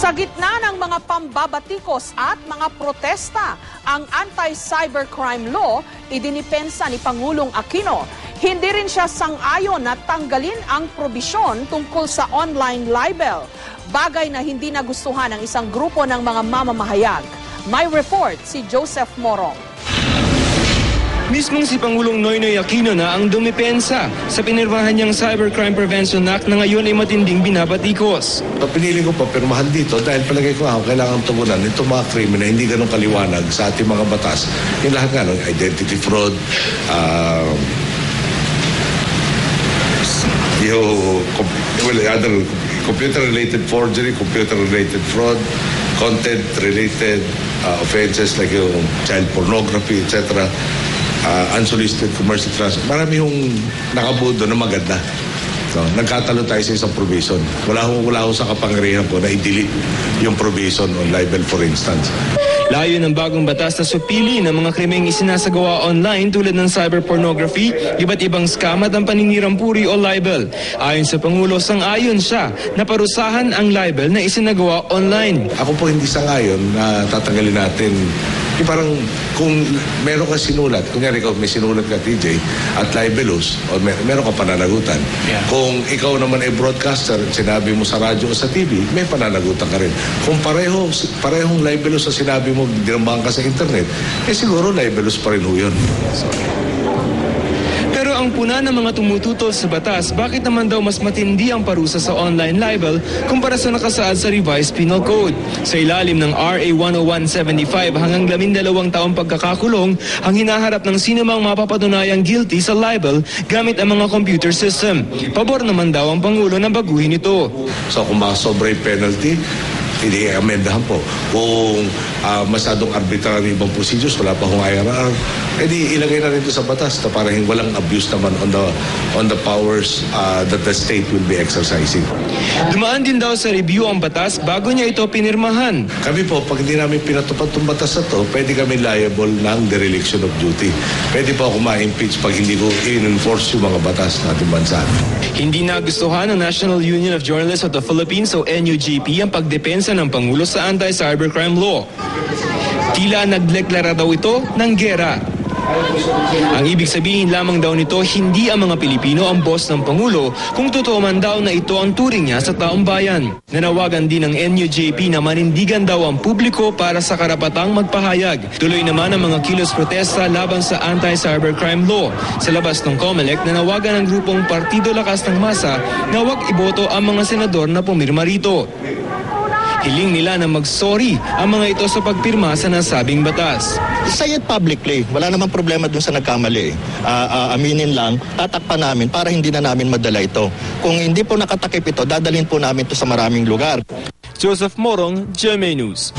Sa gitna ng mga pambabatikos at mga protesta, ang anti-cybercrime law idinipensa ni Pangulong Aquino. Hindi rin siya sang-ayon na tanggalin ang probisyon tungkol sa online libel, bagay na hindi nagustuhan ng isang grupo ng mga mamamahayag. May report si Joseph Morong. Mismong si Pangulong Noynoy Aquino na ang dumipensa sa pinirmahan niyang Cybercrime Prevention Act na ngayon ay matinding binabatikos. Pinili ko pa pirmahan dito dahil palagay ko kailangan tugunan itong mga krimen na hindi ganun kaliwanag sa ating mga batas. Yung lahat nga, identity fraud, other computer-related forgery, computer-related fraud, content-related offenses like yung child pornography, etc., unsolicited commercial transaction. Marami yung nakabudo na maganda. So, nagkatalo tayo sa isang provision. Wala ho sa kapangyarihan ko na i-delete yung provision on libel, for instance. Layo ng bagong batas na supili ng mga krimeng isinasagawa online tulad ng cyberpornography, iba't ibang scam at ang paninirang puri o libel. Ayon sa Pangulo, sang-ayon siya na parusahan ang libel na isinagawa online. Ako po hindi sang-ayon na tatanggalin natin. Parang kung meron ka sinulat, kunyari ikaw may sinulat ka TJ at libelous o meron ka pananagutan. Yeah. Kung ikaw naman ay broadcaster, sinabi mo sa radyo o sa TV, may pananagutan ka rin. Kung parehong libelous sa sinabi mo, dinambahan ka sa internet, siguro libelous pa rin ho yun. Pero ang puna ng mga tumututol sa batas, bakit naman daw mas matindi ang parusa sa online libel kumpara sa nakasaad sa Revised Penal Code? Sa ilalim ng RA 10175 hanggang 12 taong pagkakakulong ang hinaharap ng sinumang mapapatunayang guilty sa libel gamit ang mga computer system. Pabor naman daw ang Pangulo na baguhin ito. So kung sobra yung penalty, i-amendahan po. Kung masyadong arbitrary ibang procedures, wala pa hong IRR, edi ilagay na rin ito sa batas na parang walang abuse naman on the powers that the state will be exercising. Dumaan din daw sa review ang batas bago niya ito pinirmahan. Kami po, pag hindi namin pinatupad itong batas na ito, pwede kami liable ng dereliction of duty. Pwede po ako ma-impeach pag hindi ko in-enforce yung mga batas na ating bansa. Hindi nagustuhan ng National Union of Journalists of the Philippines o NUJP ang pagdepensa ng Pangulo sa anti-cybercrime law. Tila nagdeklara daw ito ng gera. Ang ibig sabihin lamang daw nito, hindi ang mga Pilipino ang boss ng Pangulo kung totoo man daw na ito ang turing niya sa taong bayan. Nanawagan din ng NUJP na manindigan daw ang publiko para sa karapatang magpahayag. Tuloy naman ang mga kilos protesta laban sa anti-cybercrime law. Sa labas ng COMELEC, nanawagan ng grupong Partido Lakas ng Masa na huwag iboto ang mga senador na pumirma rito. Hiling nila na mag-sorry ang mga ito sa pagpirma sa nasabing batas. Say it publicly. Wala namang problema dun sa nagkamali. Aminin lang, tatakpan namin para hindi na namin madala ito. Kung hindi po nakatakip ito, dadalhin po namin ito sa maraming lugar. Joseph Morong, GMA News.